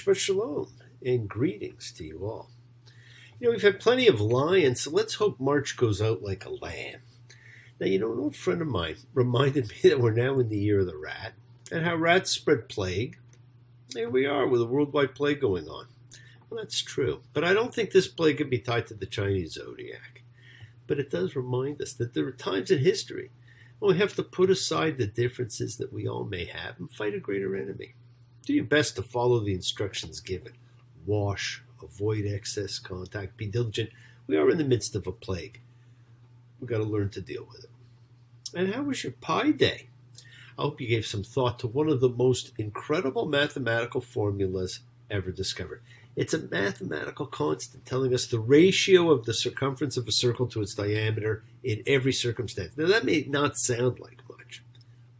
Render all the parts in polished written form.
but shalom, and greetings to you all. We've had plenty of lions, so let's hope March goes out like a lamb. Now, an old friend of mine reminded me that we're now in the year of the rat, and how rats spread plague. Here we are with a worldwide plague going on. Well, that's true, but I don't think this plague can be tied to the Chinese zodiac. But it does remind us that there are times in history when we have to put aside the differences that we all may have and fight a greater enemy. Do your best to follow the instructions given. Wash, avoid excess contact, be diligent. We are in the midst of a plague. We've got to learn to deal with it. And how was your Pi Day? I hope you gave some thought to one of the most incredible mathematical formulas ever discovered. It's a mathematical constant telling us the ratio of the circumference of a circle to its diameter in every circumstance. Now, that may not sound like much,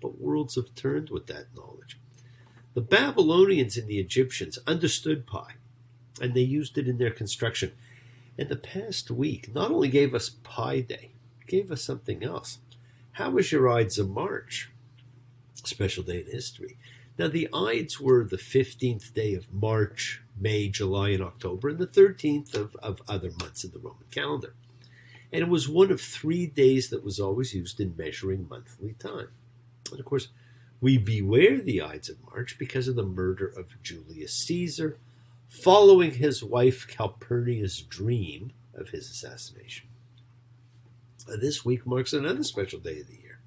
but worlds have turned with that knowledge. The Babylonians and the Egyptians understood pi, and they used it in their construction. And the past week not only gave us Pi Day, it gave us something else. How was your Ides of March? Special day in history. Now, the Ides were the 15th day of March, May, July, and October, and the 13th of other months in the Roman calendar. And it was one of 3 days that was always used in measuring monthly time. And of course, we beware the Ides of March because of the murder of Julius Caesar, following his wife Calpurnia's dream of his assassination. This week marks another special day of the year.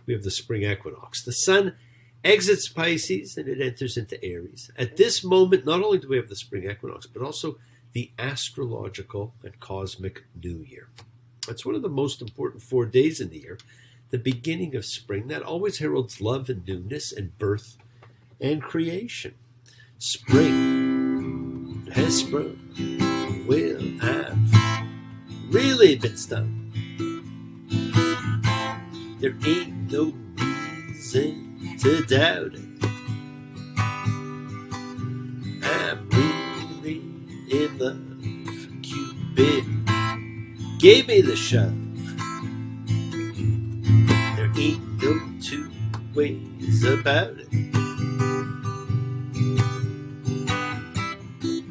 We have the spring equinox. The sun exits Pisces and it enters into Aries. At this moment, not only do we have the spring equinox, but also the astrological and cosmic new year. It's one of the most important 4 days in the year, the beginning of spring, that always heralds love and newness and birth and creation. Spring has sprung. Well, I've really been stung. There ain't no reason to doubt it. I'm really in love. Cupid gave me the shove. There ain't no two ways about it.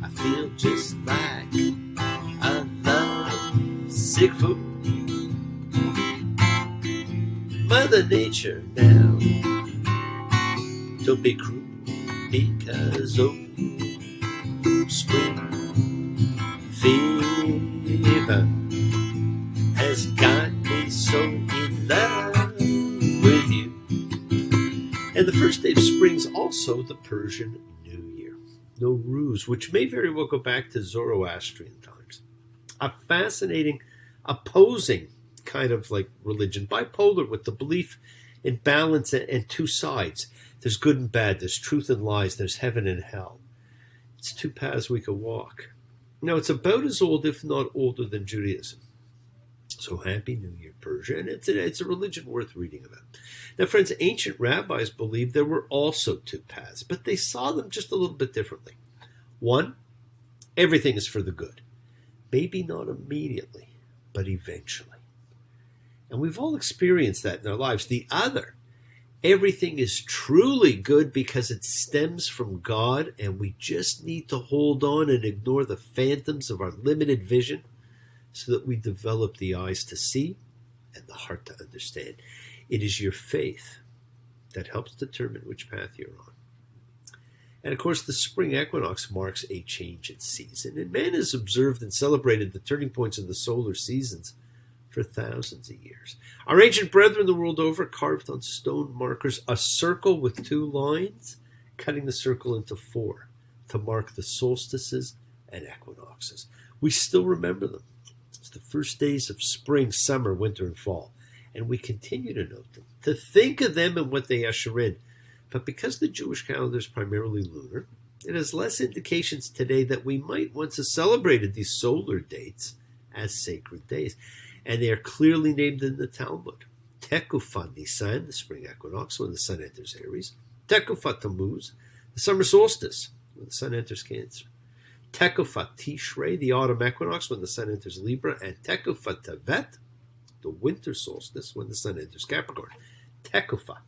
I feel just like a lovesick fool. Mother Nature now, don't be cruel, because spring fever has got me so in love with you. And the first day of spring is also the Persian New Year, Nowruz, which may very well go back to Zoroastrian times. A fascinating, opposing kind of like religion, bipolar, with the belief in balance and two sides. There's good and bad, there's truth and lies, there's heaven and hell. It's two paths we could walk. Now, it's about as old, if not older, than Judaism. So happy New Year, Persia, and it's a religion worth reading about. Now, friends, ancient rabbis believed there were also two paths, but they saw them just a little bit differently. One, everything is for the good. Maybe not immediately, but eventually. And we've all experienced that in our lives. The other, everything is truly good because it stems from God, and we just need to hold on and ignore the phantoms of our limited vision so that we develop the eyes to see and the heart to understand. It is your faith that helps determine which path you're on. And of course, the spring equinox marks a change in season, and man has observed and celebrated the turning points of the solar seasons for thousands of years. Our ancient brethren the world over carved on stone markers a circle with 2 lines, cutting the circle into 4 to mark the solstices and equinoxes. We still remember them. It's the first days of spring, summer, winter, and fall, and we continue to note them, to think of them and what they usher in. But because the Jewish calendar is primarily lunar, it has less indications today that we might once have celebrated these solar dates as sacred days. And they are clearly named in the Talmud. Tekufat Nisan, the spring equinox, when the sun enters Aries. Tekufat Tammuz, the summer solstice, when the sun enters Cancer. Tekufat Tishrei, the autumn equinox, when the sun enters Libra. And Tekufat Tevet, the winter solstice, when the sun enters Capricorn. Tekufat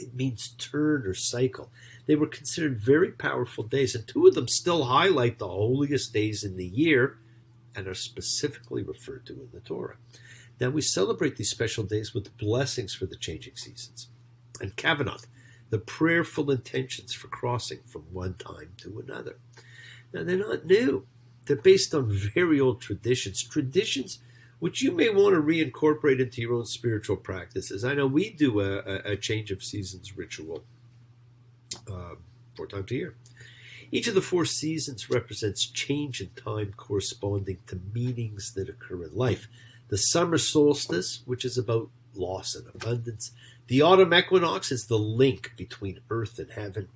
It means turn or cycle. They were considered very powerful days, and two of them still highlight the holiest days in the year and are specifically referred to in the Torah. Now, we celebrate these special days with blessings for the changing seasons, and kavanot, the prayerful intentions for crossing from one time to another. Now, they're not new. They're based on very old traditions which you may want to reincorporate into your own spiritual practices. I know we do a change of seasons ritual 4 times a year. Each of the 4 seasons represents change in time corresponding to meanings that occur in life. The summer solstice, which is about loss and abundance. The autumn equinox is the link between earth and heaven.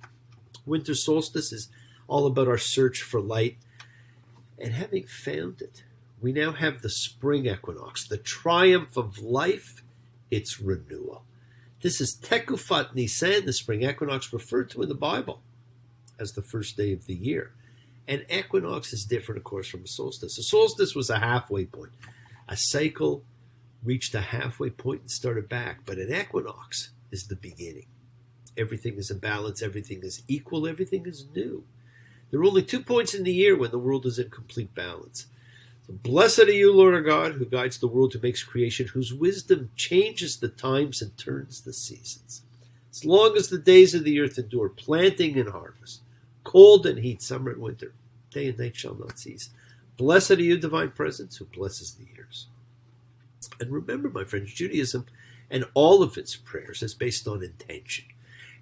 Winter solstice is all about our search for light. And having found it, we now have the spring equinox, the triumph of life, its renewal. This is Tekufat Nisan, the spring equinox, referred to in the Bible as the first day of the year. An equinox is different, of course, from a solstice. A solstice was a halfway point. A cycle reached a halfway point and started back, but an equinox is the beginning. Everything is in balance, everything is equal, everything is new. There are only 2 points in the year when the world is in complete balance. So blessed are you, Lord our God, who guides the world, who makes creation, whose wisdom changes the times and turns the seasons. As long as the days of the earth endure, planting and harvest, cold and heat, summer and winter, day and night shall not cease. Blessed are you, divine presence, who blesses the ears. And remember, my friends, Judaism and all of its prayers is based on intention.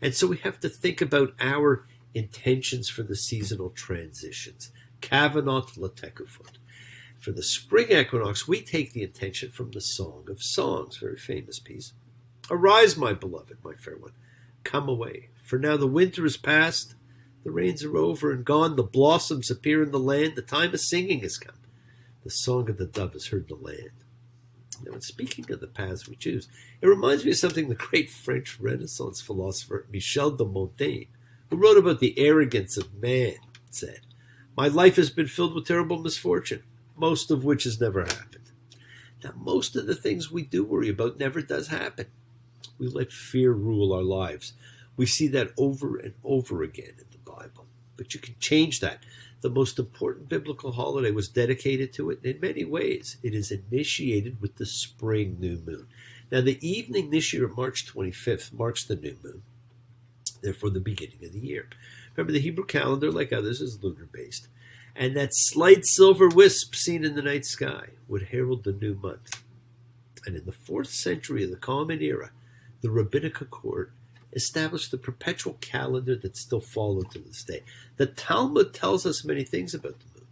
And so we have to think about our intentions for the seasonal transitions. Kavanot latekufot. For the spring equinox, we take the intention from the Song of Songs, very famous piece. Arise, my beloved, my fair one, come away. For now the winter is past, the rains are over and gone, the blossoms appear in the land, the time of singing has come. The song of the dove has heard the land. Now, in speaking of the paths we choose, it reminds me of something the great French Renaissance philosopher Michel de Montaigne, who wrote about the arrogance of man, said, "My life has been filled with terrible misfortune, most of which has never happened." Now, most of the things we do worry about never does happen. We let fear rule our lives. We see that over and over again in the Bible. But you can change that. The most important biblical holiday was dedicated to it. In many ways, it is initiated with the spring new moon. Now, the evening this year, March 25th, marks the new moon, therefore the beginning of the year. Remember, the Hebrew calendar, like others, is lunar-based. And that slight silver wisp seen in the night sky would herald the new month. And in the 4th century of the Common Era, the Rabbinical court established the perpetual calendar that's still followed to this day. The Talmud tells us many things about the moon.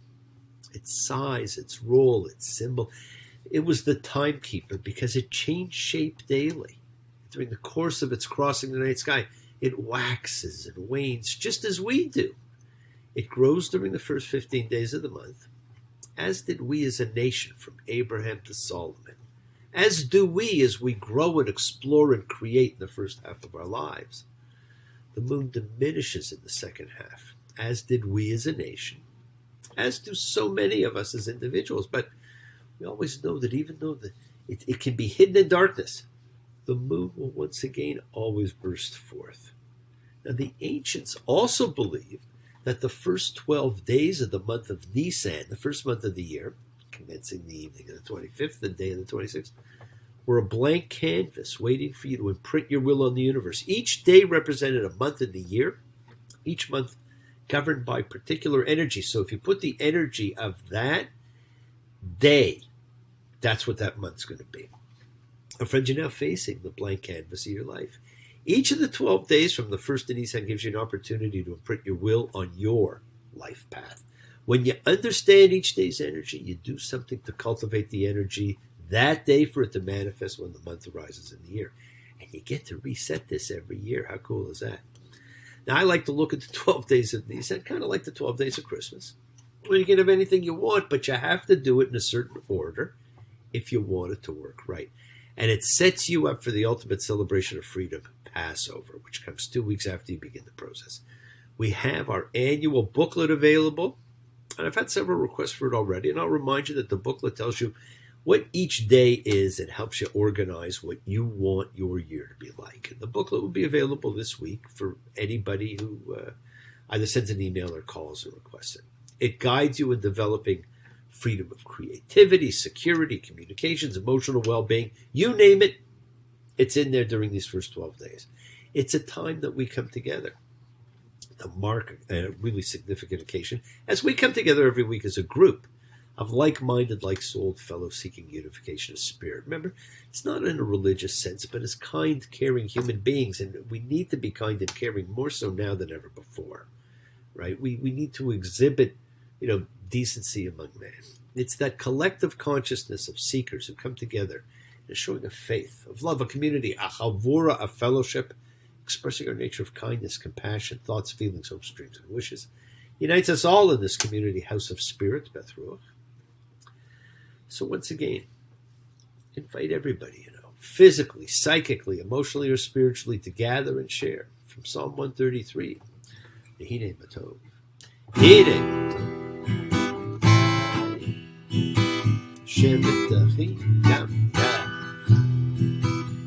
Its size, its role, its symbol. It was the timekeeper because it changed shape daily. During the course of its crossing the night sky, it waxes and wanes just as we do. It grows during the first 15 days of the month, as did we as a nation from Abraham to Solomon. As do we as we grow and explore and create in the first half of our lives. The moon diminishes in the second half, as did we as a nation, as do so many of us as individuals. But we always know that even though it can be hidden in darkness, the moon will once again always burst forth. Now, the ancients also believed that the first 12 days of the month of Nisan, the first month of the year, commencing the evening of the 25th, the day of the 26th, were a blank canvas waiting for you to imprint your will on the universe. Each day represented a month in the year, each month governed by particular energy. So if you put the energy of that day, that's what that month's going to be. And friends, you're now facing the blank canvas of your life. Each of the 12 days from the 1st of Nisan gives you an opportunity to imprint your will on your life path. When you understand each day's energy, you do something to cultivate the energy that day for it to manifest when the month arises in the year. And you get to reset this every year. How cool is that? Now, I like to look at the 12 days of Nisan, kind of like the 12 days of Christmas. Well, you can have anything you want, but you have to do it in a certain order if you want it to work right. And it sets you up for the ultimate celebration of freedom, Passover, which comes 2 weeks after you begin the process. We have our annual booklet available. And I've had several requests for it already, and I'll remind you that the booklet tells you what each day is, it helps you organize what you want your year to be like. And the booklet will be available this week for anybody who either sends an email or calls or requests it. It guides you in developing freedom of creativity, security, communications, emotional well-being. You name it, it's in there during these first 12 days. It's a time that we come together to mark a really significant occasion as we come together every week as a group of like-minded, like-souled fellows seeking unification of spirit. Remember, it's not in a religious sense, but as kind, caring human beings, and we need to be kind and caring more so now than ever before, right? We need to exhibit, decency among men. It's that collective consciousness of seekers who come together and showing a faith, of love, a community, a chavura, a fellowship, expressing our nature of kindness, compassion, thoughts, feelings, hopes, dreams, and wishes. Unites us all in this community house of spirit, Beth Ruach. So once again, invite everybody, physically, psychically, emotionally, or spiritually to gather and share. From Psalm 133, Hine Matov. Hine Matov. Shemitachim gam yach.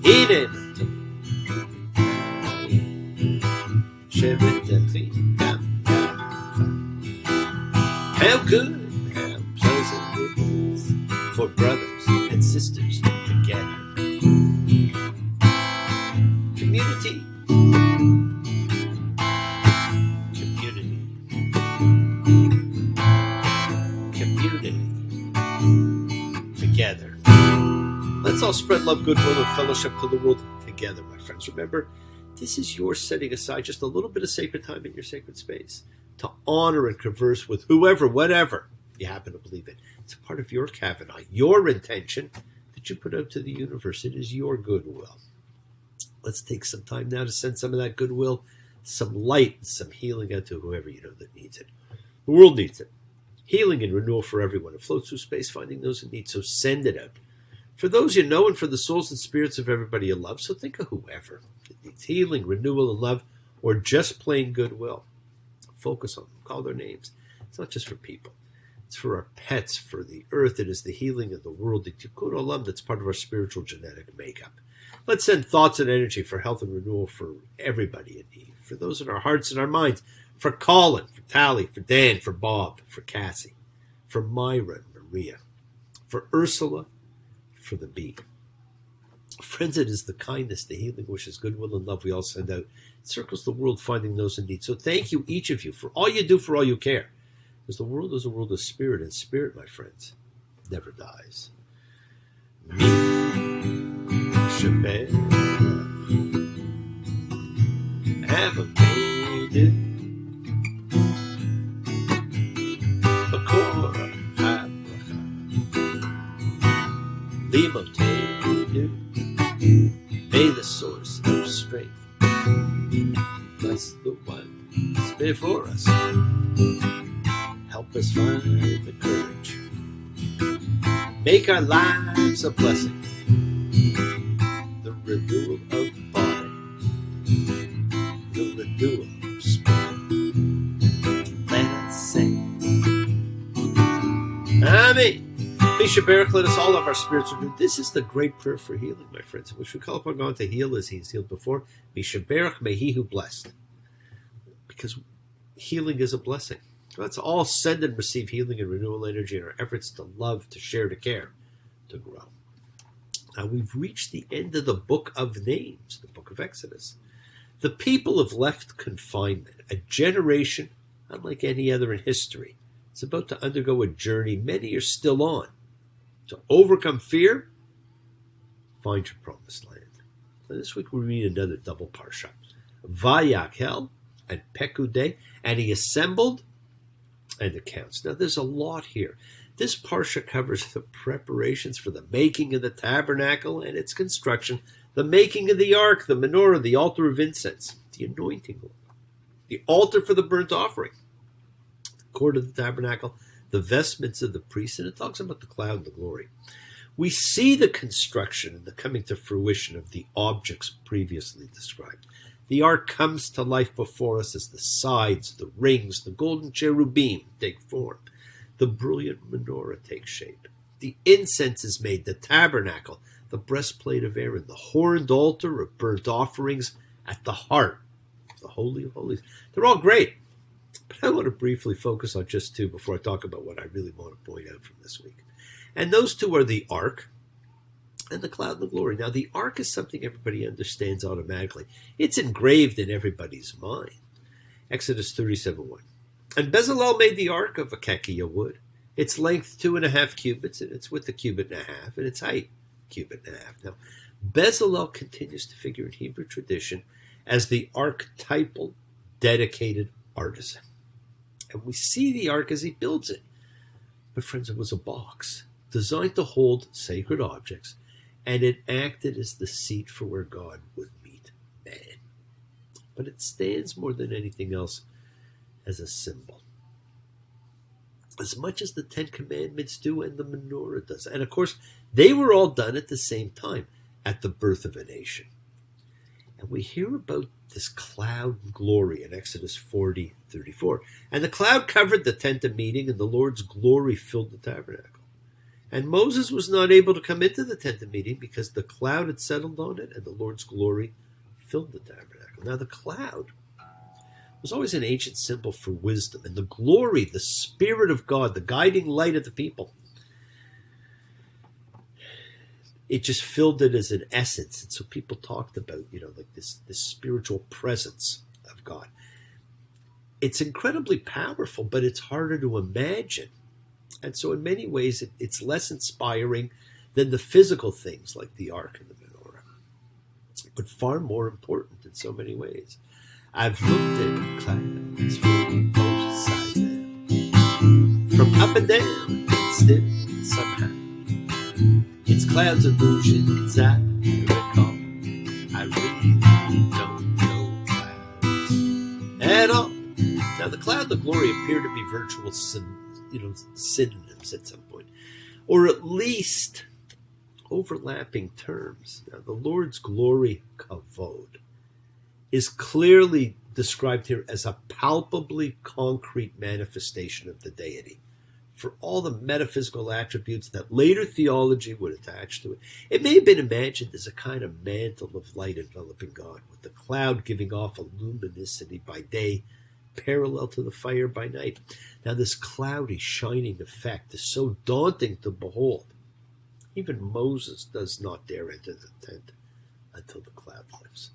Hine Matov. Shemitachim gam yach. How good, how pleasant it is for brothers and sisters together. Community. Together. Let's all spread love, goodwill, and fellowship to the world together, my friends. Remember, this is your setting aside just a little bit of sacred time in your sacred space to honor and converse with whoever, whatever you happen to believe in. It's a part of your Kavanaugh, your intention that you put out to the universe. It is your goodwill. Let's take some time now to send some of that goodwill, some light, and some healing out to whoever you know that needs it. The world needs it. Healing and renewal for everyone. It floats through space, finding those in need. So send it out. For those you know and for the souls and spirits of everybody you love. So think of whoever that needs healing, renewal, and love, or just plain goodwill. Focus on them. Call their names. It's not just for people. It's for our pets, for the earth. It is the healing of the world. The tikkun olam that's part of our spiritual genetic makeup. Let's send thoughts and energy for health and renewal for everybody in need. For those in our hearts and our minds. For Colin, for Tally, for Dan, for Bob, for Cassie, for Myra and Maria, for Ursula, for the bee. Friends, it is the kindness, the healing wishes, goodwill, and love we all send out. It circles the world, finding those in need. So thank you, each of you, for all you do, for all you care. Because the world is a world of spirit, and spirit, my friends, never dies. Me, Shabbat, have a baby. May the source of strength bless the ones before us. Help us find the courage. Make our lives a blessing. The renewal of body. The renewal of spirit. Let us say, Amen. Mishaberach, let us all have our spirits renewed. This is the great prayer for healing, my friends, in which we call upon God to heal as He has healed before. Mishaberach, may He who blessed. Because healing is a blessing. Let's all send and receive healing and renewal energy in our efforts to love, to share, to care, to grow. Now we've reached the end of the book of names, the book of Exodus. The people have left confinement, a generation unlike any other in history. It's about to undergo a journey many are still on. To overcome fear, find your promised land. Now this week we read another double parsha. Vayakhel and pekudei, and he assembled and accounts. Now there's a lot here. This parsha covers the preparations for the making of the tabernacle and its construction, the making of the ark, the menorah, the altar of incense, the anointing oil, the altar for the burnt offering, the court of the tabernacle, the vestments of the priest, and it talks about the cloud and the glory. We see the construction and the coming to fruition of the objects previously described. The ark comes to life before us as the sides, the rings, the golden cherubim take form. The brilliant menorah takes shape. the incense is made, the tabernacle, the breastplate of Aaron, the horned altar of burnt offerings at the heart, the Holy of Holies. They're all great, but I want to briefly focus on just two before I talk about what I really want to point out from this week. And those two are the ark and the cloud and the glory. Now, the ark is something everybody understands automatically. It's engraved in everybody's mind. Exodus 37:1. And Bezalel made the ark of acacia wood. Its length 2.5 cubits, and its width 1.5 cubits, and its height 1.5 cubits. Now, Bezalel continues to figure in Hebrew tradition as the archetypal, dedicated artisan. And we see the ark as he builds it. But friends, it was a box designed to hold sacred objects, and it acted as the seat for where God would meet man. But it stands more than anything else as a symbol, as much as the Ten Commandments do and the menorah does. And of course, they were all done at the same time, at the birth of a nation. And we hear about this cloud and glory in Exodus 40:34. And the cloud covered the tent of meeting, and the Lord's glory filled the tabernacle. And Moses was not able to come into the tent of meeting because the cloud had settled on it, and the Lord's glory filled the tabernacle. Now, the cloud was always an ancient symbol for wisdom, and the glory, the Spirit of God, the guiding light of the people, it just filled it as an essence. And so people talked about, like this spiritual presence of God. It's incredibly powerful, but it's harder to imagine. And so in many ways, it's less inspiring than the physical things like the ark and the menorah, but far more important in so many ways. I've looked at clouds from both sides now, from up and down, and still somehow it's clouds illusions I recall. I really don't know clouds at all. Now, the cloud and the glory appear to be virtual synonyms at some point, or at least overlapping terms. Now, the Lord's glory, kavod, is clearly described here as a palpably concrete manifestation of the deity, for all the metaphysical attributes that later theology would attach to it. It may have been imagined as a kind of mantle of light enveloping God, with the cloud giving off a luminosity by day, parallel to the fire by night. Now, this cloudy, shining effect is so daunting to behold. Even Moses does not dare enter the tent until the cloud lifts.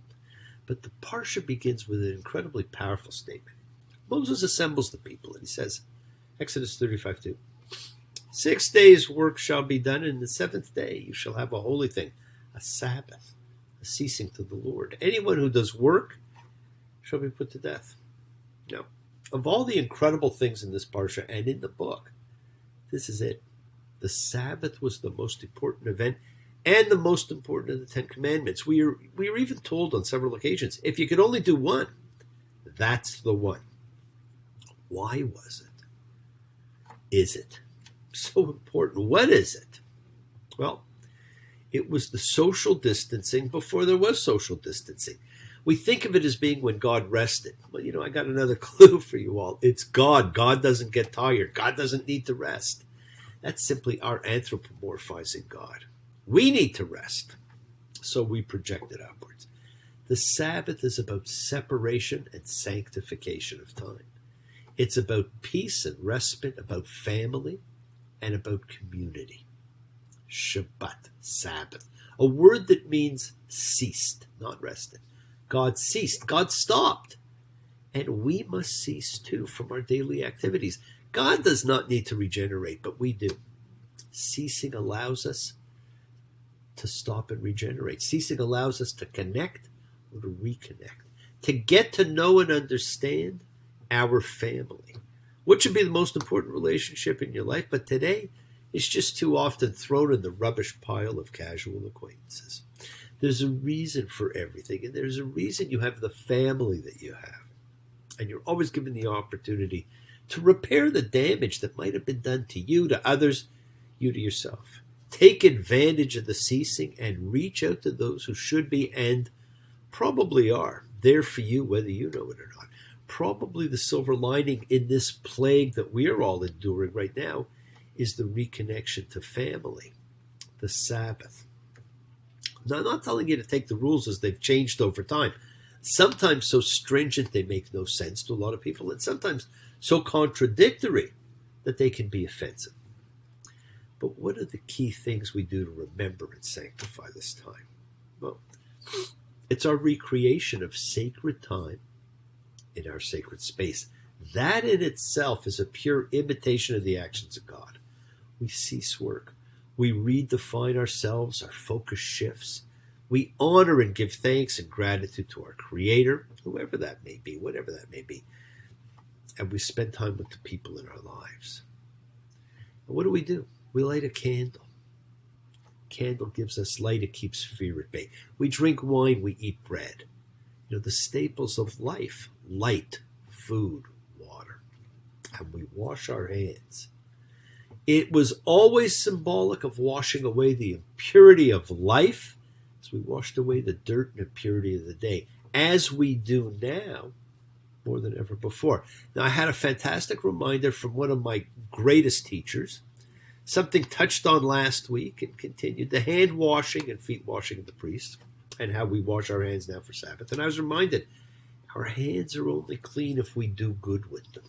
But the Parsha begins with an incredibly powerful statement. Moses assembles the people, and he says, Exodus 35:2, 6 days' work shall be done, and the seventh day you shall have a holy thing, a Sabbath, a ceasing to the Lord. Anyone who does work shall be put to death. Now, of all the incredible things in this Parsha and in the book, this is it. The Sabbath was the most important event and the most important of the Ten Commandments. We are even told on several occasions, if you could only do one, that's the one. Why was it? Is it so important? What is it? Well, it was the social distancing before there was social distancing. We think of it as being when God rested. Well, I got another clue for you all. It's God. God doesn't get tired. God doesn't need to rest. That's simply our anthropomorphizing God. We need to rest, so we project it upwards. The Sabbath is about separation and sanctification of time. It's about peace and respite, about family, and about community. Shabbat, Sabbath, a word that means ceased, not rested. God ceased. God stopped. And we must cease too from our daily activities. God does not need to regenerate, but we do. Ceasing allows us to stop and regenerate. Ceasing allows us to connect or to reconnect, to get to know and understand our family, which should be the most important relationship in your life, but today it's just too often thrown in the rubbish pile of casual acquaintances. There's a reason for everything, and there's a reason you have the family that you have. And you're always given the opportunity to repair the damage that might have been done to you, to others, you to yourself. Take advantage of the ceasing and reach out to those who should be and probably are there for you, whether you know it or not. Probably the silver lining in this plague that we are all enduring right now is the reconnection to family, the Sabbath. Now, I'm not telling you to take the rules as they've changed over time. Sometimes so stringent they make no sense to a lot of people, and sometimes so contradictory that they can be offensive. But what are the key things we do to remember and sanctify this time? Well, it's our recreation of sacred time in our sacred space. That in itself is a pure imitation of the actions of God. We cease work. We redefine ourselves, our focus shifts. We honor and give thanks and gratitude to our Creator, whoever that may be, whatever that may be. And we spend time with the people in our lives. And what do? We light a candle. Candle gives us light. It keeps fear at bay. We drink wine. We eat bread. The staples of life: light, food, water. And we wash our hands. It was always symbolic of washing away the impurity of life as we washed away the dirt and impurity of the day, as we do now more than ever before. Now, I had a fantastic reminder from one of my greatest teachers, something touched on last week and continued, the hand washing and feet washing of the priest, and how we wash our hands now for Sabbath. And I was reminded, our hands are only clean if we do good with them.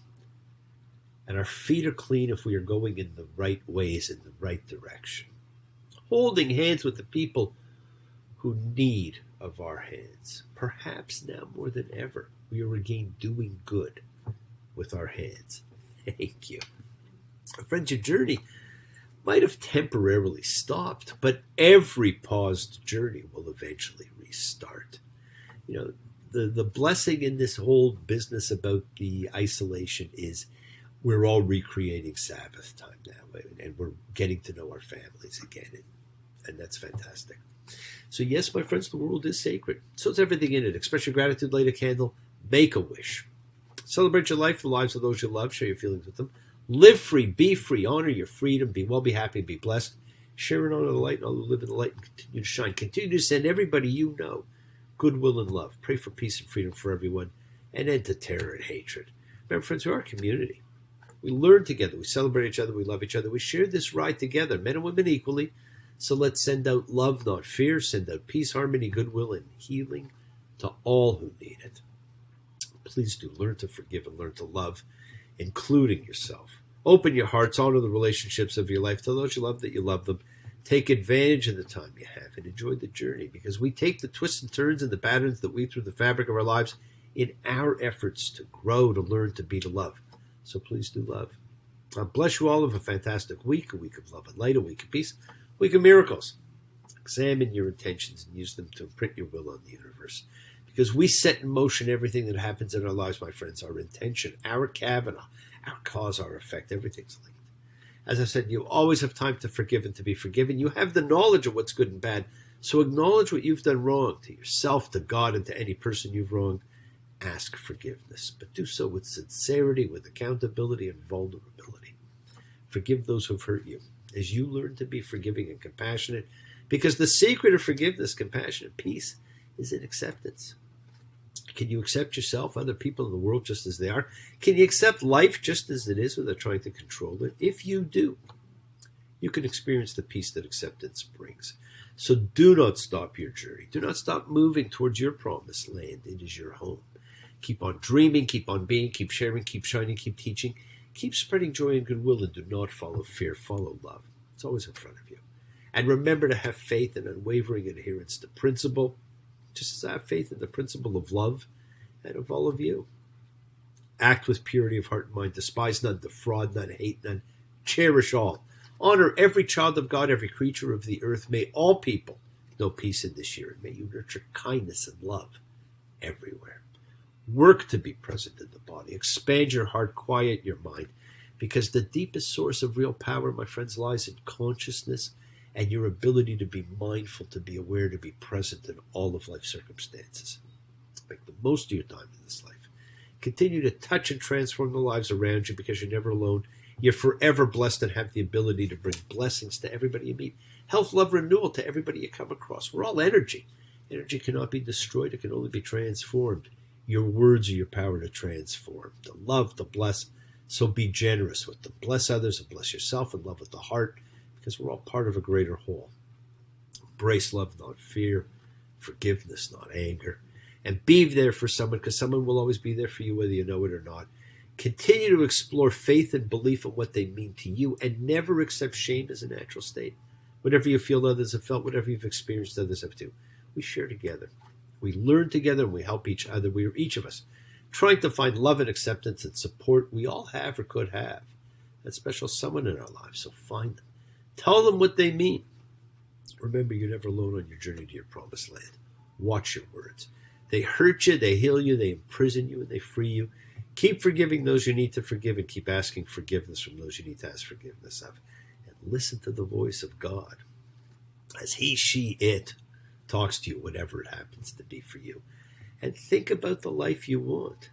And our feet are clean if we are going in the right ways, in the right direction. Holding hands with the people who need of our hands. Perhaps now more than ever, we are again doing good with our hands. Thank you. Friends, your journey might have temporarily stopped, but every paused journey will eventually restart. The blessing in this whole business about the isolation is we're all recreating Sabbath time now, and we're getting to know our families again, and that's fantastic. So yes, my friends, the world is sacred. So it's everything in it. Express your gratitude, light a candle, make a wish. Celebrate your life, the lives of those you love, share your feelings with them. Live free, be free, honor your freedom, be well, be happy, be blessed. Share and honor the light, and all who live in the light and continue to shine. Continue to send everybody you know goodwill and love. Pray for peace and freedom for everyone, and end to terror and hatred. Remember, friends, we're our community. We learn together, we celebrate each other, we love each other, we share this ride together, men and women equally. So let's send out love, not fear, send out peace, harmony, goodwill, and healing to all who need it. Please do learn to forgive and learn to love, including yourself. Open your hearts, honor the relationships of your life. Tell those you love that you love them. Take advantage of the time you have and enjoy the journey, because we take the twists and turns and the patterns that weave through the fabric of our lives in our efforts to grow, to learn, to be, to love. So please do love. God bless you all. Have a fantastic week, a week of love and light, a week of peace, a week of miracles. Examine your intentions and use them to imprint your will on the universe, because we set in motion everything that happens in our lives, my friends. Our intention, our Kavana, our cause, our effect, everything's linked. As I said, you always have time to forgive and to be forgiven. You have the knowledge of what's good and bad, so acknowledge what you've done wrong to yourself, to God, and to any person you've wronged. Ask forgiveness, but do so with sincerity, with accountability, and vulnerability. Forgive those who've hurt you as you learn to be forgiving and compassionate, because the secret of forgiveness, compassion, and peace is in acceptance. Can you accept yourself, other people in the world just as they are? Can you accept life just as it is without trying to control it? If you do, you can experience the peace that acceptance brings. So do not stop your journey. Do not stop moving towards your promised land. It is your home. Keep on dreaming, keep on being, keep sharing, keep shining, keep teaching, keep spreading joy and goodwill, and do not follow fear, follow love. It's always in front of you. And remember to have faith and unwavering adherence to principle, just as I have faith in the principle of love and of all of you. Act with purity of heart and mind. Despise none, defraud none, hate none, cherish all. Honor every child of God, every creature of the earth. May all people know peace in this year, and may you nurture kindness and love everywhere. Work to be present in the body. Expand your heart, quiet your mind, because the deepest source of real power, my friends, lies in consciousness and your ability to be mindful, to be aware, to be present in all of life's circumstances. Make the most of your time in this life. Continue to touch and transform the lives around you, because you're never alone. You're forever blessed and have the ability to bring blessings to everybody you meet. Health, love, renewal to everybody you come across. We're all energy. Energy cannot be destroyed. It can only be transformed. Your words are your power to transform, to love, to bless. So be generous with them. Bless others and bless yourself and love with the heart, because we're all part of a greater whole. Embrace love, not fear. Forgiveness, not anger. And be there for someone, because someone will always be there for you, whether you know it or not. Continue to explore faith and belief in what they mean to you, and never accept shame as a natural state. Whatever you feel others have felt, whatever you've experienced others have too. We share together. We learn together and we help each other. We are each of us trying to find love and acceptance and support we all have or could have. That special someone in our lives, so find them. Tell them what they mean. Remember, you're never alone on your journey to your promised land. Watch your words. They hurt you, they heal you, they imprison you, and they free you. Keep forgiving those you need to forgive, and keep asking forgiveness from those you need to ask forgiveness of. And listen to the voice of God as he, she, it talks to you, whatever it happens to be for you. And think about the life you want.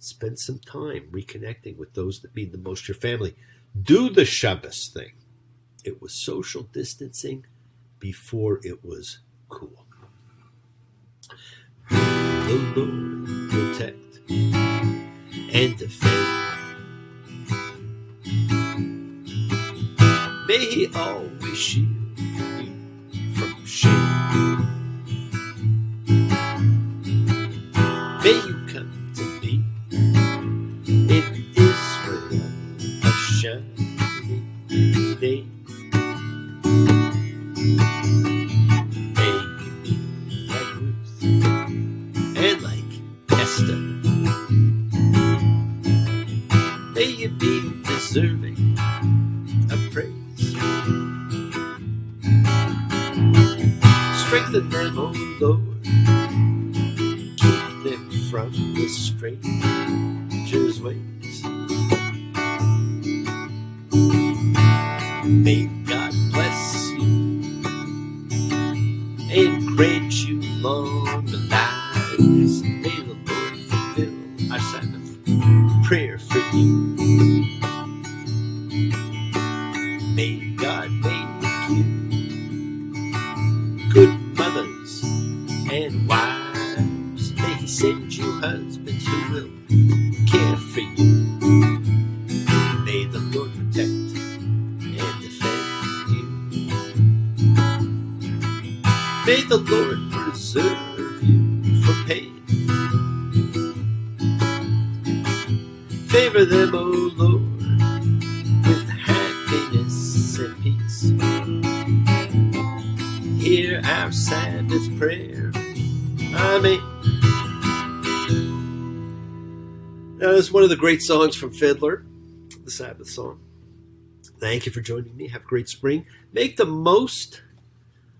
Spend some time reconnecting with those that mean the most, your family. Do the Shabbos thing. It was social distancing before it was cool. The Lord protect and defend. May he always shield you from shame. May you come to be in Israel a shining day. May you be like Ruth and like Esther. May you be deserving of praise. Strengthen them, O Lord. Keep them from the stranger's ways. May God bless you and grant you long lives. May the Lord fulfill our Sabbath prayer for you. May God make you good mothers and wives. May he send you husbands who will care for you. May the Lord protect and defend you. May the Lord preserve you from pain. Favor them, O Lord, with happiness and peace. Hear our Sabbath prayer. Amen. Now, this is one of the great songs from Fiddler, the Sabbath song. Thank you for joining me. Have a great spring. Make the most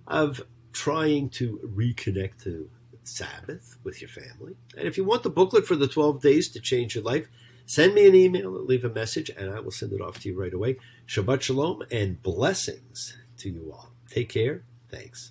of trying to reconnect to Sabbath with your family. And if you want the booklet for the 12 days to change your life, send me an email and leave a message, and I will send it off to you right away. Shabbat Shalom and blessings to you all. Take care. Thanks.